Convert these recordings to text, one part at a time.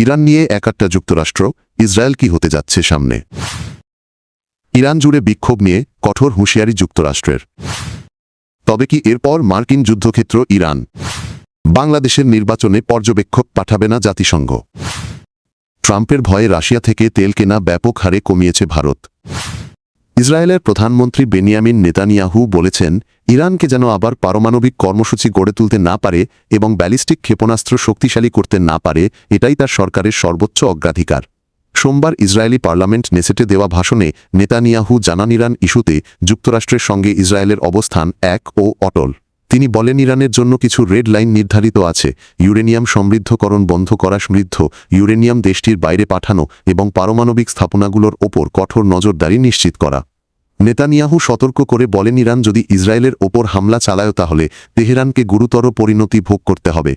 Iran নিয়ে একাট্টা যুক্তরাষ্ট্র, Israel কি হতে যাচ্ছে সামনে? ইরান জুড়ে বিক্ষোভ নিয়ে কঠোর হুঁশিয়ারি যুক্তরাষ্ট্রের। তবে কি এরপর মার্কিন যুদ্ধক্ষেত্র ইরান? বাংলাদেশের নির্বাচনে পর্যবেক্ষক পাঠাবে না জাতিসংঘ। ট্রাম্পের ভয়ে রাশিয়া থেকে তেল কেনা ব্যাপক হারে কমিয়েছে ভারত। ইসরায়েলের প্রধানমন্ত্রী বেনিয়ামিন নেতানিয়াহু বলেছেন, ইরানকে যেন আবার পারমাণবিক কর্মসূচি গড়ে তুলতে না পারে এবং ব্যালিস্টিক ক্ষেপণাস্ত্র শক্তিশালী করতে না পারে, এটাই তার সরকারের সর্বোচ্চ অগ্রাধিকার। সোমবার ইসরায়েলি পার্লামেন্ট নেসেটে দেওয়া ভাষণে নেতানিয়াহু জানান, ইরান ইস্যুতে যুক্তরাষ্ট্রের সঙ্গে ইসরায়েলের অবস্থান এক ও অটল। তিনি বলেন, ইরানের জন্য কিছু রেড লাইন নির্ধারিত আছে: ইউরেনিয়াম সমৃদ্ধকরণ বন্ধ করা, সমৃদ্ধ ইউরেনিয়াম দেশটির বাইরে পাঠানো এবং পারমাণবিক স্থাপনাগুলোর ওপর কঠোর নজরদারি নিশ্চিত করা। নেতানিয়াহু সতর্ক করে বলেন, ইরান যদি ইসরায়েলের ওপর হামলা চালায় তাহলে তেহরানকে গুরুতর পরিণতি ভোগ করতে হবে।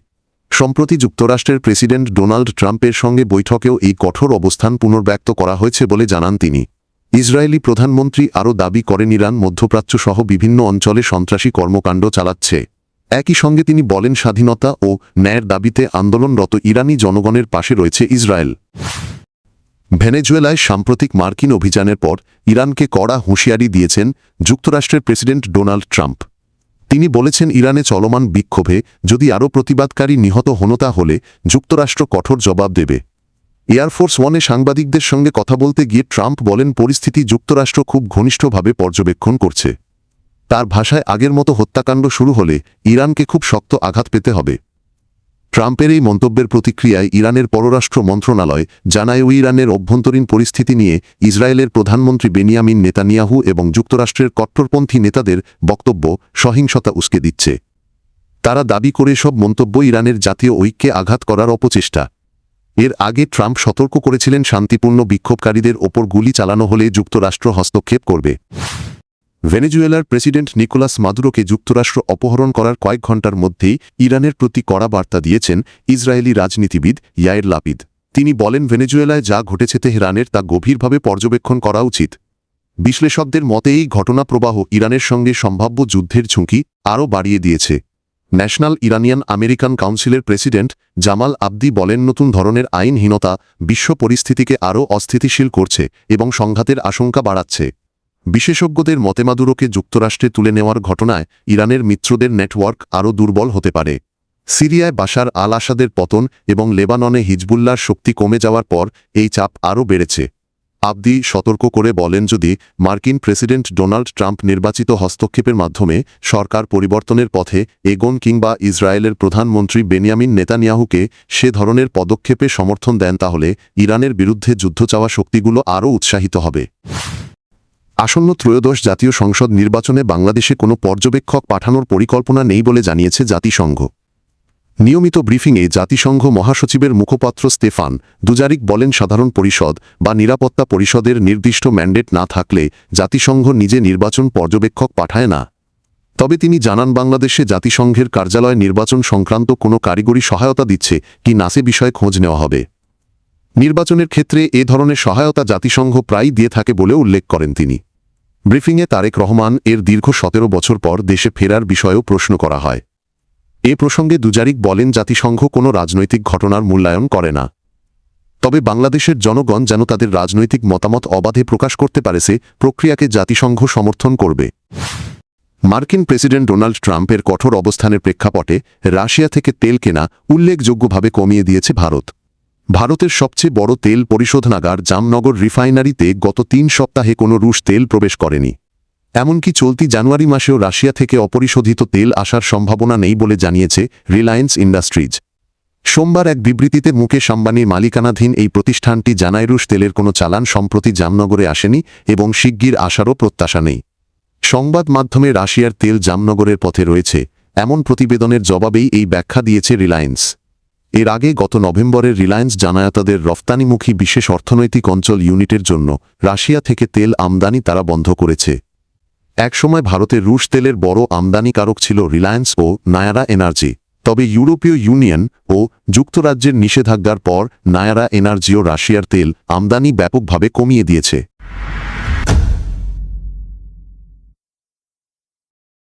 সম্প্রতি যুক্তরাষ্ট্রের প্রেসিডেন্ট ডোনাল্ড ট্রাম্পের সঙ্গে বৈঠকেও এই কঠোর অবস্থান পুনর্ব্যক্ত করা হয়েছে বলে জানান তিনি। ইসরায়েলি প্রধানমন্ত্রী আরও দাবি করেন, ইরান মধ্যপ্রাচ্য সহ বিভিন্ন অঞ্চলে সন্ত্রাসী কর্মকাণ্ড চালাচ্ছে। একই সঙ্গে তিনি বলেন, স্বাধীনতা ও ন্যায়ের দাবিতে আন্দোলনরত ইরানি জনগণের পাশে রয়েছে ইসরায়েল। ভেনেজুয়েলায় সাম্প্রতিক মার্কিন অভিযানের পর ইরানকে কড়া হুঁশিয়ারি দিয়েছেন যুক্তরাষ্ট্রের প্রেসিডেন্ট ডোনাল্ড ট্রাম্প। তিনি বলেছেন, ইরানে চলমান বিক্ষোভে যদি আরও প্রতিবাদকারী নিহত হন তাহলে যুক্তরাষ্ট্র কঠোর জবাব দেবে। এয়ারফোর্স ওয়ানে সাংবাদিকদের সঙ্গে কথা বলতে গিয়ে ট্রাম্প বলেন, পরিস্থিতি যুক্তরাষ্ট্র খুব ঘনিষ্ঠভাবে পর্যবেক্ষণ করছে। তার ভাষায়, আগের মতো হত্যাকাণ্ড শুরু হলে ইরানকে খুব শক্ত আঘাত পেতে হবে। ট্রাম্পের এই মন্তব্যের প্রতিক্রিয়ায় ইরানের পররাষ্ট্র মন্ত্রণালয় জানায়, ইরানের অভ্যন্তরীণ পরিস্থিতি নিয়ে ইসরায়েলের প্রধানমন্ত্রী বেনিয়ামিন নেতানিয়াহু এবং যুক্তরাষ্ট্রের কট্টরপন্থী নেতাদের বক্তব্য সহিংসতা উস্কে দিচ্ছে। তারা দাবি করে সব মন্তব্য ইরানের জাতীয় ঐক্যে আঘাত করার অপচেষ্টা। এর আগে ট্রাম্প সতর্ক করেছিলেন, শান্তিপূর্ণ বিক্ষোভকারীদের ওপর গুলি চালানো হলে যুক্তরাষ্ট্র হস্তক্ষেপ করবে। ভেনেজুয়েলার প্রেসিডেন্ট নিকোলাস মাদুরোকে যুক্তরাষ্ট্র অপহরণ করার কয়েক ঘণ্টার মধ্যেই ইরানের প্রতি কড়া বার্তা দিয়েছেন ইসরায়েলি রাজনীতিবিদ ইয়াইর লাপিদ। তিনি বলেন, ভেনেজুয়েলায় যা ঘটেছে তেহরানের তা গভীরভাবে পর্যবেক্ষণ করা উচিত। বিশ্লেষকদের মতে এই ঘটনা প্রবাহ ইরানের সঙ্গে সম্ভাব্য যুদ্ধের ঝুঁকি আরও বাড়িয়ে দিয়েছে। ন্যাশনাল ইরানিয়ান আমেরিকান কাউন্সিলের প্রেসিডেন্ট জামাল আবদি বলেন, নতুন ধরনের আইনহীনতা বিশ্ব পরিস্থিতিকে আরও অস্থিতিশীল করছে এবং সংঘাতের আশঙ্কা বাড়াচ্ছে। বিশেষজ্ঞদের মতে মাদুরোকে যুক্তরাষ্ট্রে তুলে নেওয়ার ঘটনায় ইরানের মিত্রদের নেটওয়ার্ক আরও দুর্বল হতে পারে। সিরিয়ায় বাশার আল আসাদের পতন এবং লেবাননে হিজবুল্লাহর শক্তি কমে যাওয়ার পর এই চাপ আরও বেড়েছে। আবদি সতর্ক করে বলেন, যদি মার্কিন প্রেসিডেন্ট ডোনাল্ড ট্রাম্প নির্বাচিত হস্তক্ষেপের মাধ্যমে সরকার পরিবর্তনের পথে এগোন কিংবা ইসরায়েলের প্রধানমন্ত্রী বেনিয়ামিন নেতানিয়াহুকে সে ধরনের পদক্ষেপে সমর্থন দেন তাহলে ইরানের বিরুদ্ধে যুদ্ধ চাওয়া শক্তিগুলো আরও উৎসাহিত হবে। আসন্ন ত্রয়োদশ জাতীয় সংসদ নির্বাচনে বাংলাদেশে কোনো পর্যবেক্ষক পাঠানোর পরিকল্পনা নেই বলে জানিয়েছে জাতিসংঘ। নিয়মিত ব্রিফিংয়ে জাতিসংঘ মহাসচিবের মুখপাত্র স্তেফান দুজারিক বলেন, সাধারণ পরিষদ বা নিরাপত্তা পরিষদের নির্দিষ্ট ম্যান্ডেট না থাকলে জাতিসংঘ নিজে নির্বাচন পর্যবেক্ষক পাঠায় না। তবে তিনি জানান, বাংলাদেশে জাতিসংঘের কার্যালয় নির্বাচন সংক্রান্ত কোনো কারিগরি সহায়তা দিচ্ছে কি না সে বিষয়ে খোঁজ নেওয়া হবে। নির্বাচনের ক্ষেত্রে এ ধরনের সহায়তা জাতিসংঘ প্রায়ই দিয়ে থাকে বলে উল্লেখ করেন তিনি। ব্রিফিংয়ে তারেক রহমান এর দীর্ঘ 17 বছর পর দেশে ফেরার বিষয়েও প্রশ্ন করা হয়। এ প্রসঙ্গে দুজারিক বলেন, জাতিসংঘ কোনো রাজনৈতিক ঘটনার মূল্যায়ন করে না। তবে বাংলাদেশের জনগণ যেন তাদের রাজনৈতিক মতামত অবাধে প্রকাশ করতে পারে সে প্রক্রিয়াকে জাতিসংঘ সমর্থন করবে। মার্কিন প্রেসিডেন্ট ডোনাল্ড ট্রাম্পের কঠোর অবস্থানের প্রেক্ষাপটে রাশিয়া থেকে তেল কেনা উল্লেখযোগ্যভাবে কমিয়ে দিয়েছে ভারত। ভারতের সবচেয়ে বড় তেল পরিশোধনাগার জামনগর রিফাইনারিতে গত 3 সপ্তাহে কোনো রুশ তেল প্রবেশ করেনি। এমনকি চলতি জানুয়ারি মাসেও রাশিয়া থেকে অপরিশোধিত তেল আসার সম্ভাবনা নেই বলে জানিয়েছে রিলায়েন্স ইন্ডাস্ট্রিজ। সোমবার এক বিবৃতিতে মুকেশ আম্বানির মালিকানাধীন এই প্রতিষ্ঠানটি জানায়, রুশ তেলের কোনো চালান সম্প্রতি জামনগরে আসেনি এবং শিগগির আসারও প্রত্যাশা নেই। সংবাদ মাধ্যমে রাশিয়ার তেল জামনগরের পথে রয়েছে এমন প্রতিবেদনের জবাবেই এই ব্যাখ্যা দিয়েছে রিলায়েন্স। এর আগে গত নভেম্বরে রিলায়েন্স জানায়, তাদের রফতানিমুখী বিশেষ অর্থনৈতিক অঞ্চল ইউনিটের জন্য রাশিয়া থেকে তেল আমদানি তারা বন্ধ করেছে। একসময় ভারতের রুশ তেলের বড় আমদানিকারক ছিল রিলায়েন্স ও নায়ারা এনার্জি। তবে ইউরোপীয় ইউনিয়ন ও যুক্তরাজ্যের নিষেধাজ্ঞার পর নায়ারা এনার্জিও রাশিয়ার তেল আমদানি ব্যাপকভাবে কমিয়ে দিয়েছে।